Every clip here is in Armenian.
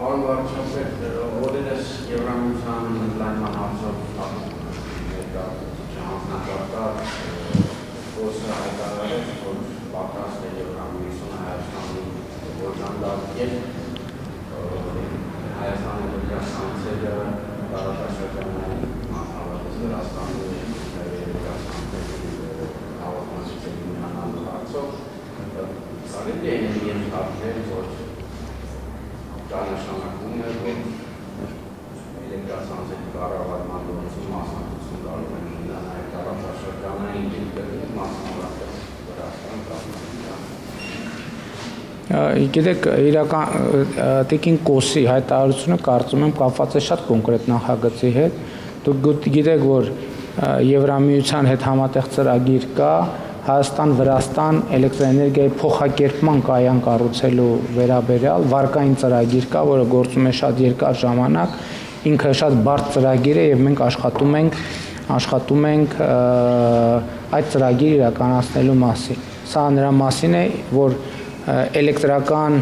Պարոն վարչապետ, օրերս Եվրամիության ընդլայնման հարցով հանձնակատար խոսքը հայտարարեց, որ պատրաստ է Եվրամիությունը Հայաստանի օժանդակել Հայաստանի դրա սանքցիաները տարածաշրջանային մասնավորապես Վրաստանի հավաքվածությունների միանալու հարցով կարելի է ենթադրել, որ դա նշանակում է, որ էլեկտրացանցերի կառավարման գործում մասնակցություն կարող են ունենալ նաև տարածաշրջանային երկրներ, մասնավորապես Վրաստան կամ Գիտեք, իրական տիկին Կոսի հայտարարությունը կարծում եմ կապված է շատ կոնկրետ նախագծի հետ։ Դուք գիտեք, որ Եվրամիության հետ համատեղ ծրագիր կա Հայաստան-Վրաստան էլեկտրաէներգիայի փոխակերպման կայան կառուցելու վերաբերյալ վարկային ծրագիր կա, որը գործում է շատ երկար ժամանակ, ինքը շատ բարդ ծրագիր է եւ մենք աշխատում ենք այդ ծրագիրը իրականացնելու մասին։ Սա նրա մասին է, որ էլեկտրական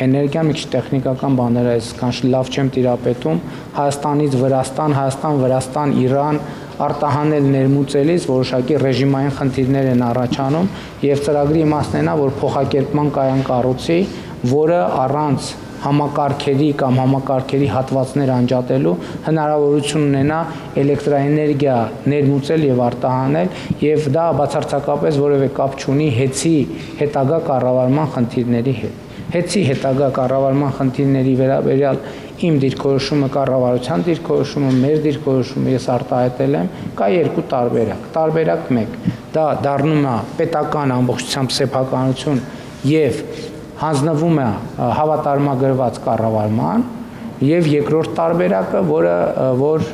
էներգիան մի քիչ տեխնիկական բաներ է, այսքան լավ չեմ տիրապետում, Հայաստանից Վրաստան, Հայաստան, Իրան արտահանել ներմուծելիս որոշակի ռեժիմային խնդիրներ են առաջանում եւ ծրագրի իմաստն է նա, որ փոխակերպման կայան կառուցի, որը առանց համակարգերի կամ համակարգերի հատվածներ անջատելու հնարավորություն ունենա էլեկտրաէներգիա ներմուծել եւ արտահանել եւ դա բացարձակապես որևէ կապ չունի ՀԵՑ-ի հետագա կառավարման խնդիրների հետ։ ՀԵՑ-ի հետագա կառավարման խնդիրների վերաբերյալ իմ դիրքորոշումը, կառավարության դիրքորոշումը, մեր դիրքորոշումը ես արտահայտել եմ, կա երկու տարբերակ։ Տարբերակ 1, դա դառնում է պետական ամբողջությամբ սեփականություն եւ հանձնվում է հավատարմագրված կառավարման, եւ երկրորդ տարբերակը, որ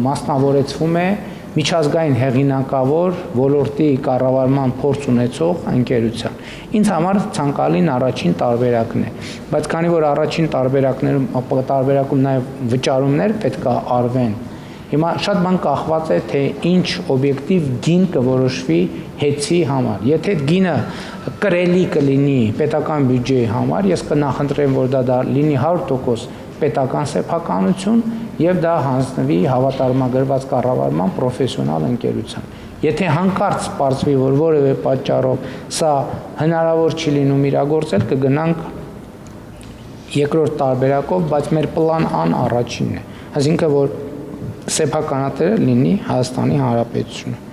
մասնավորեցվում է միջազգային հեղինակավոր ոլորտի կառավարման փորձ ունեցող ընկերության։ Ինձ համար ցանկալին առաջին տարբերակն է, բայց քանի որ առաջին տարբերակում նաև վճարումներ պետք է արվեն, հիմա շատ բան կախված է, թե ինչ օբյեկտիվ գին կորոշվի ՀԵՑ-ի համար։ Եթե գինը կրելի կլինի պետական բյուջեի համար, ես կնախընտրեմ, որ դա լինի 100% պետական սեփականություն եւ դա հանձնվի հավատարմագրված կառավարման պրոֆեսիոնալ ընկերության։ Եթե հանկարծ պարզվի, որ որևէ պատճառով սա հնարավոր չի լինում իրագործել, կգնանք երկրորդ տարբերակով, բայց մեր պլան Ան առաջինն է, այսինքն որ սեփականատերը լինի Հայաստանի Հանրապետությունը։